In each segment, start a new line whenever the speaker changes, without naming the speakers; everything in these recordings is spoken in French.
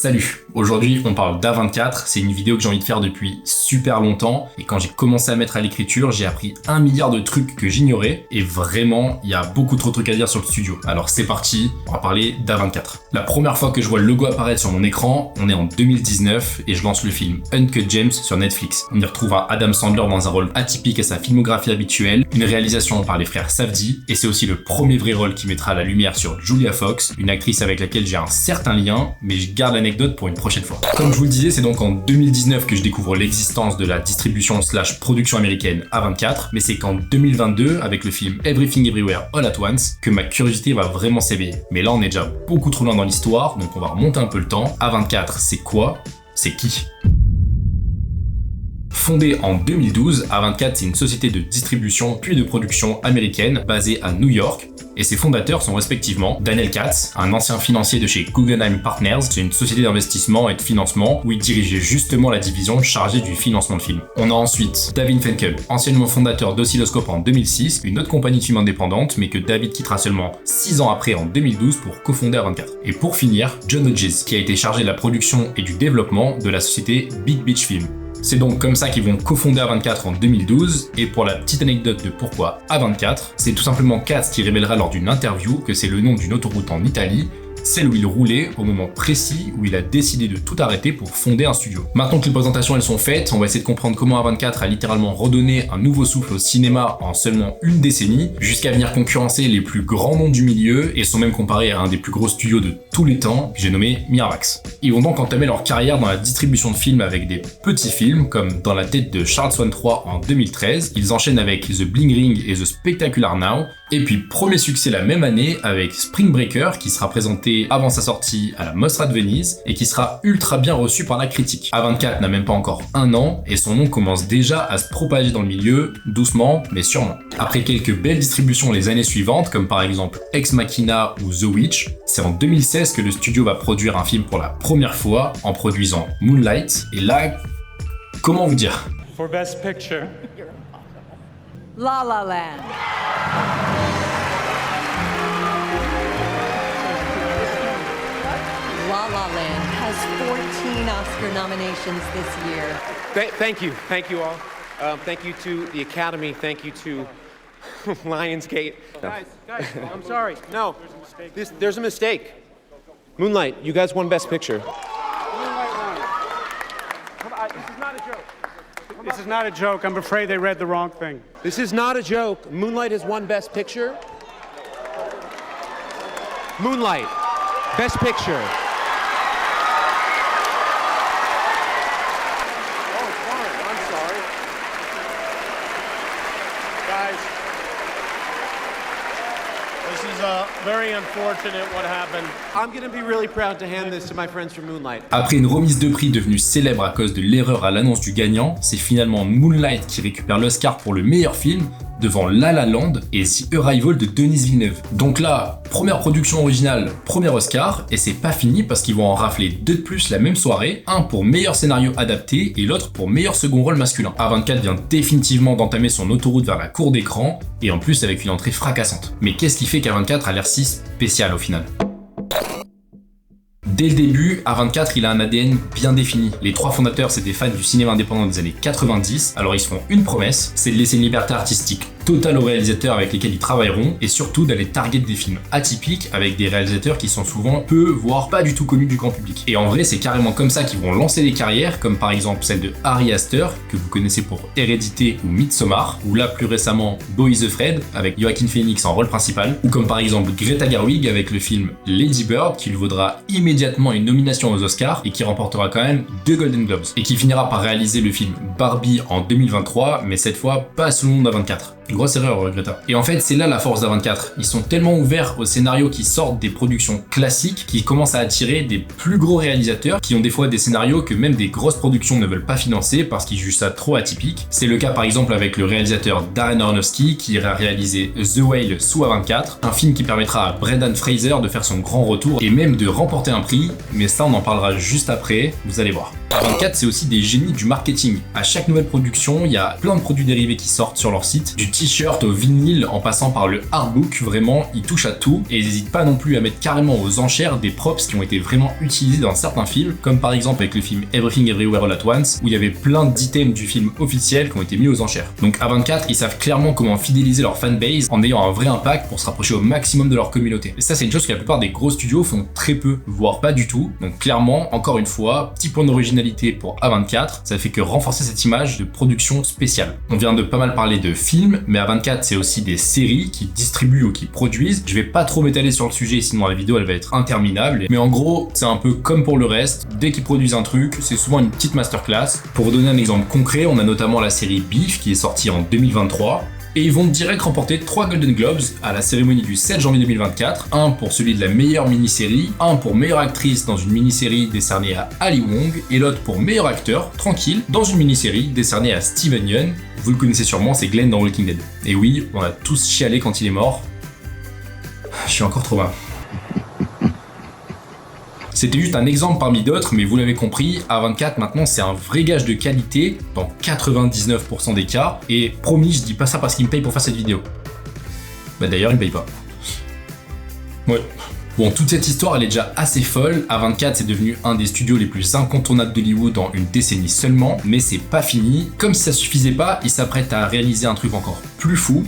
Salut, aujourd'hui on parle d'A24, c'est une vidéo que j'ai envie de faire depuis super longtemps et quand j'ai commencé à mettre à l'écriture, j'ai appris 1 milliard de trucs que j'ignorais et vraiment, il y a beaucoup trop de trucs à dire sur le studio. Alors c'est parti, on va parler d'A24. La première fois que je vois le logo apparaître sur mon écran, on est en 2019 et je lance le film Uncut Gems sur Netflix. On y retrouve un Adam Sandler dans un rôle atypique à sa filmographie habituelle, une réalisation par les frères Safdie et c'est aussi le premier vrai rôle qui mettra la lumière sur Julia Fox, une actrice avec laquelle j'ai un certain lien, mais je garde l'anecdote pour une prochaine fois. Comme je vous le disais, c'est donc en 2019 que je découvre l'existence de la distribution/production américaine A24, mais c'est qu'en 2022, avec le film Everything Everywhere All at Once, que ma curiosité va vraiment s'éveiller. Mais là, on est déjà beaucoup trop loin dans l'histoire, donc on va remonter un peu le temps. A24, c'est quoi? C'est qui? Fondée en 2012, A24 c'est une société de distribution puis de production américaine basée à New York et ses fondateurs sont respectivement Daniel Katz, un ancien financier de chez Guggenheim Partners, c'est une société d'investissement et de financement où il dirigeait justement la division chargée du financement de films. On a ensuite David Finkel, anciennement fondateur d'Oscilloscope en 2006, une autre compagnie de films indépendante mais que David quittera seulement 6 ans après en 2012 pour cofonder A24. Et pour finir, John Hodges qui a été chargé de la production et du développement de la société Big Beach Film. C'est donc comme ça qu'ils vont cofonder A24 en 2012, et pour la petite anecdote de pourquoi A24, c'est tout simplement Katz qui révélera lors d'une interview que c'est le nom d'une autoroute en Italie, celle où il roulait au moment précis où il a décidé de tout arrêter pour fonder un studio. Maintenant que les présentations elles sont faites, on va essayer de comprendre comment A24 a littéralement redonné un nouveau souffle au cinéma en seulement une décennie, jusqu'à venir concurrencer les plus grands noms du milieu et sont même comparés à un des plus gros studios de tous les temps, que j'ai nommé Miramax. Ils vont donc entamer leur carrière dans la distribution de films avec des petits films, comme Dans la tête de Charles Swan 3 en 2013, ils enchaînent avec The Bling Ring et The Spectacular Now, et puis premier succès la même année avec Spring Breaker qui sera présenté avant sa sortie à la Mostra de Venise et qui sera ultra bien reçu par la critique. A24 n'a même pas encore 1 an et son nom commence déjà à se propager dans le milieu, doucement mais sûrement. Après quelques belles distributions les années suivantes, comme par exemple Ex Machina ou The Witch, c'est en 2016 que le studio va produire un film pour la première fois en produisant Moonlight, et là, comment vous dire?
For Best Picture,
La La Land. La La Land has 14 Oscar nominations this year.
Thank you all. Thank you to the Academy. Thank you to Lionsgate. Guys, I'm sorry. No, there's a mistake. Moonlight, you guys won Best Picture.
Moonlight won. This is not a joke. This is not a joke. I'm afraid they read the wrong thing.
This is not a joke. Moonlight has won Best Picture. Moonlight, Best Picture.
Guys, this is very unfortunate what happened.
I'm going to be really proud to hand this to my friends from Moonlight.
Après une remise de prix devenue célèbre à cause de l'erreur à l'annonce du gagnant, c'est finalement Moonlight qui récupère l'Oscar pour le meilleur film devant La La Land et The Arrival de Denis Villeneuve. Donc là, première production originale, premier Oscar, et c'est pas fini parce qu'ils vont en rafler 2 de plus la même soirée, un pour meilleur scénario adapté et l'autre pour meilleur second rôle masculin. A24 vient définitivement d'entamer son autoroute vers la cour d'écran, et en plus avec une entrée fracassante. Mais qu'est-ce qui fait qu'A24 a l'air si spécial au final? Dès le début, A24 il a un ADN bien défini. Les 3 fondateurs c'est des fans du cinéma indépendant des années 90, alors ils se font une promesse, c'est de laisser une liberté artistique totale aux réalisateurs avec lesquels ils travailleront et surtout d'aller target des films atypiques avec des réalisateurs qui sont souvent peu, voire pas du tout connus du grand public. Et en vrai c'est carrément comme ça qu'ils vont lancer des carrières, comme par exemple celle de Ari Aster, que vous connaissez pour Hérédité ou Midsommar, ou là plus récemment Beau is Afraid avec Joaquin Phoenix en rôle principal, ou comme par exemple Greta Gerwig avec le film Lady Bird qui lui vaudra immédiatement une nomination aux Oscars et qui remportera quand même 2 Golden Globes, et qui finira par réaliser le film Barbie en 2023, mais cette fois pas sous le nom d'A24. Grosse erreur, Greta. Et en fait, c'est là la force d'A24. Ils sont tellement ouverts aux scénarios qui sortent des productions classiques qu'ils commencent à attirer des plus gros réalisateurs qui ont des fois des scénarios que même des grosses productions ne veulent pas financer parce qu'ils jugent ça trop atypique. C'est le cas par exemple avec le réalisateur Darren Aronofsky qui ira réaliser The Whale sous A24, un film qui permettra à Brendan Fraser de faire son grand retour et même de remporter un prix, mais ça on en parlera juste après, vous allez voir. A24 c'est aussi des génies du marketing. À chaque nouvelle production, il y a plein de produits dérivés qui sortent sur leur site, du type t-shirt au vinyle en passant par le artbook, vraiment ils touchent à tout et ils n'hésitent pas non plus à mettre carrément aux enchères des props qui ont été vraiment utilisés dans certains films, comme par exemple avec le film Everything Everywhere All At Once où il y avait plein d'items du film officiel qui ont été mis aux enchères. Donc A24 ils savent clairement comment fidéliser leur fanbase en ayant un vrai impact pour se rapprocher au maximum de leur communauté. Et ça c'est une chose que la plupart des gros studios font très peu, voire pas du tout. Donc clairement, encore une fois, petit point d'originalité pour A24, ça fait que renforcer cette image de production spéciale. On vient de pas mal parler de films, mais A24 c'est aussi des séries qui distribuent ou qui produisent. Je vais pas trop m'étaler sur le sujet, sinon la vidéo elle va être interminable. Mais en gros, c'est un peu comme pour le reste, dès qu'ils produisent un truc, c'est souvent une petite masterclass. Pour vous donner un exemple concret, on a notamment la série Beef qui est sortie en 2023. Et ils vont direct remporter 3 Golden Globes à la cérémonie du 7 janvier 2024, un pour celui de la meilleure mini-série, un pour meilleure actrice dans une mini-série décernée à Ali Wong, et l'autre pour meilleur acteur, tranquille, dans une mini-série décernée à Steven Yeun. Vous le connaissez sûrement, c'est Glenn dans Walking Dead. Et oui, on a tous chialé quand il est mort. Je suis encore trop bas. C'était juste un exemple parmi d'autres, mais vous l'avez compris, A24 maintenant c'est un vrai gage de qualité dans 99% des cas, et promis, je dis pas ça parce qu'il me paye pour faire cette vidéo. Bah d'ailleurs il me paye pas. Ouais. Bon, toute cette histoire elle est déjà assez folle, A24 c'est devenu un des studios les plus incontournables d'Hollywood en une décennie seulement, mais c'est pas fini, comme si ça suffisait pas, ils s'apprêtent à réaliser un truc encore plus fou.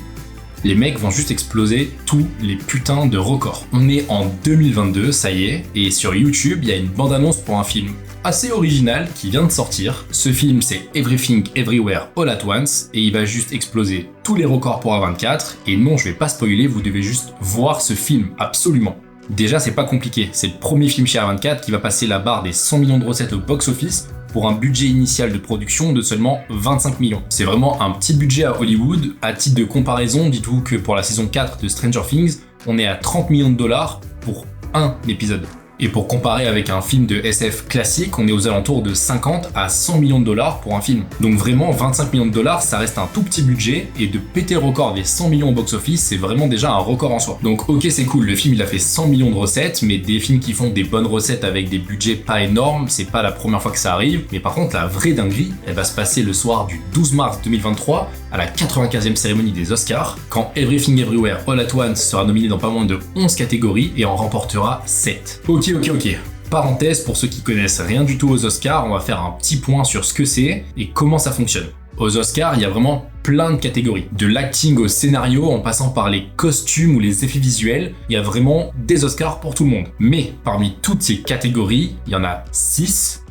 Les mecs vont juste exploser tous les putains de records. On est en 2022, ça y est, et sur YouTube, il y a une bande-annonce pour un film assez original qui vient de sortir. Ce film, c'est Everything Everywhere All At Once, et il va juste exploser tous les records pour A24. Et non, je vais pas spoiler, vous devez juste voir ce film, absolument. Déjà, c'est pas compliqué, c'est le premier film chez A24 qui va passer la barre des 100 millions de recettes au box-office pour un budget initial de production de seulement 25 millions. C'est vraiment un petit budget à Hollywood. À titre de comparaison, dites-vous que pour la saison 4 de Stranger Things, on est à 30 millions de dollars pour un épisode. Et pour comparer avec un film de SF classique, on est aux alentours de 50 à 100 millions de dollars pour un film. Donc vraiment, 25 millions de dollars, ça reste un tout petit budget, et de péter le record des 100 millions au box-office, c'est vraiment déjà un record en soi. Donc ok, c'est cool, le film il a fait 100 millions de recettes, mais des films qui font des bonnes recettes avec des budgets pas énormes, c'est pas la première fois que ça arrive. Mais par contre, la vraie dinguerie, elle va se passer le soir du 12 mars 2023, à la 95e cérémonie des Oscars, quand Everything Everywhere All At Once sera nominé dans pas moins de 11 catégories et en remportera 7. Ok. Parenthèse, pour ceux qui connaissent rien du tout aux Oscars, on va faire un petit point sur ce que c'est et comment ça fonctionne. Aux Oscars, il y a vraiment plein de catégories. De l'acting au scénario, en passant par les costumes ou les effets visuels, il y a vraiment des Oscars pour tout le monde. Mais parmi toutes ces catégories, il y en a 6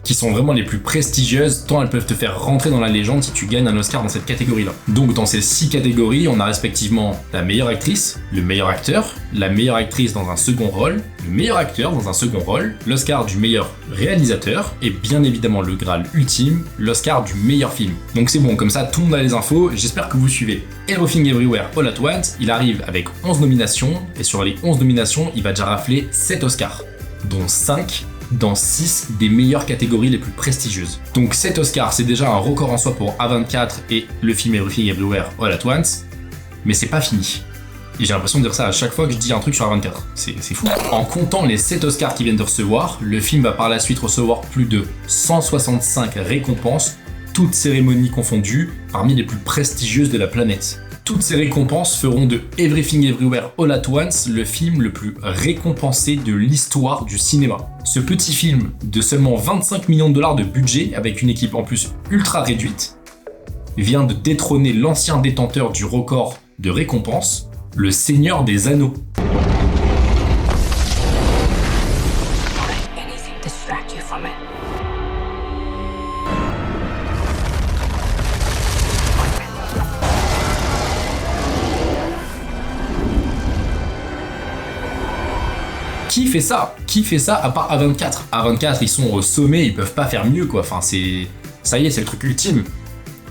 qui sont vraiment les plus prestigieuses, tant elles peuvent te faire rentrer dans la légende si tu gagnes un Oscar dans cette catégorie-là. Donc dans ces 6 catégories, on a respectivement la meilleure actrice, le meilleur acteur, la meilleure actrice dans un second rôle, le meilleur acteur dans un second rôle, l'Oscar du meilleur réalisateur, et bien évidemment le Graal ultime, l'Oscar du meilleur film. Donc c'est bon, comme ça tout le monde a les infos, j'espère que vous suivez. Everything Everywhere All At Once, il arrive avec 11 nominations, et sur les 11 nominations, il va déjà rafler 7 Oscars, dont 5 dans 6 des meilleures catégories les plus prestigieuses. Donc 7 Oscars, c'est déjà un record en soi pour A24 et le film Everything Everywhere All At Once, mais c'est pas fini. Et j'ai l'impression de dire ça à chaque fois que je dis un truc sur A24. C'est fou. En comptant les 7 Oscars qu'il vient de recevoir, le film va par la suite recevoir plus de 165 récompenses, toutes cérémonies confondues, parmi les plus prestigieuses de la planète. Toutes ces récompenses feront de Everything Everywhere All At Once le film le plus récompensé de l'histoire du cinéma. Ce petit film de seulement 25 millions de dollars de budget, avec une équipe en plus ultra réduite, vient de détrôner l'ancien détenteur du record de récompenses, le Seigneur des Anneaux. Qui fait ça à part A24? A24, ils sont au sommet, ils peuvent pas faire mieux quoi, enfin c'est... Ça y est, c'est le truc ultime.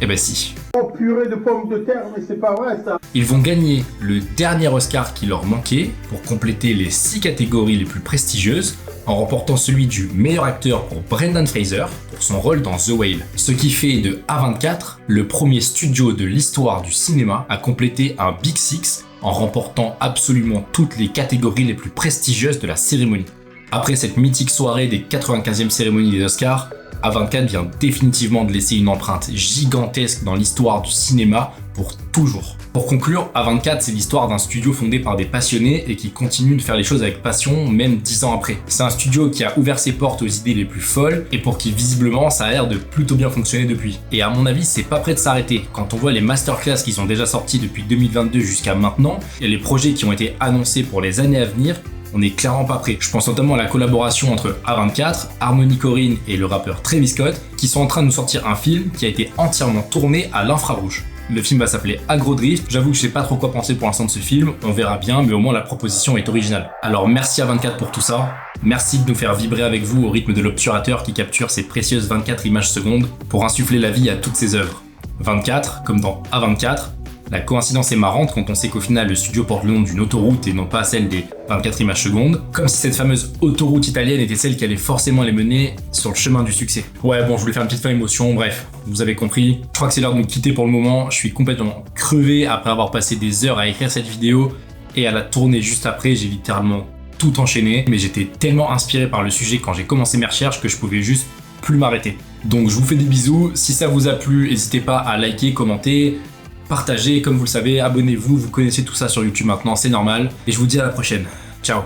Eh ben si.
Oh purée de pommes de terre, mais c'est pas vrai ça.
Ils vont gagner le dernier Oscar qui leur manquait pour compléter les 6 catégories les plus prestigieuses, en remportant celui du meilleur acteur pour Brendan Fraser pour son rôle dans The Whale. Ce qui fait de A24 le premier studio de l'histoire du cinéma à compléter un Big Six en remportant absolument toutes les catégories les plus prestigieuses de la cérémonie. Après cette mythique soirée des 95e cérémonies des Oscars, A24 vient définitivement de laisser une empreinte gigantesque dans l'histoire du cinéma pour toujours. Pour conclure, A24 c'est l'histoire d'un studio fondé par des passionnés et qui continue de faire les choses avec passion même 10 ans après. C'est un studio qui a ouvert ses portes aux idées les plus folles et pour qui visiblement ça a l'air de plutôt bien fonctionner depuis. Et à mon avis c'est pas prêt de s'arrêter. Quand on voit les masterclass qui sont déjà sortis depuis 2022 jusqu'à maintenant et les projets qui ont été annoncés pour les années à venir, on n'est clairement pas prêt. Je pense notamment à la collaboration entre A24, Harmony Korine et le rappeur Travis Scott qui sont en train de nous sortir un film qui a été entièrement tourné à l'infrarouge. Le film va s'appeler Agrodrift. J'avoue que je sais pas trop quoi penser pour l'instant de ce film, on verra bien, mais au moins la proposition est originale. Alors merci à A24 pour tout ça. Merci de nous faire vibrer avec vous au rythme de l'obturateur qui capture ces précieuses 24 images secondes pour insuffler la vie à toutes ces œuvres. 24, comme dans A24, la coïncidence est marrante quand on sait qu'au final le studio porte le nom d'une autoroute et non pas celle des 24 images secondes, comme si cette fameuse autoroute italienne était celle qui allait forcément les mener sur le chemin du succès. Ouais bon, je voulais faire une petite fin émotion, bref, vous avez compris. Je crois que c'est l'heure de me quitter pour le moment, je suis complètement crevé après avoir passé des heures à écrire cette vidéo et à la tourner juste après, j'ai littéralement tout enchaîné, mais j'étais tellement inspiré par le sujet quand j'ai commencé mes recherches que je pouvais juste plus m'arrêter. Donc je vous fais des bisous, si ça vous a plu, n'hésitez pas à liker, commenter, partagez, comme vous le savez, abonnez-vous, vous connaissez tout ça sur YouTube maintenant, c'est normal. Et je vous dis à la prochaine. Ciao.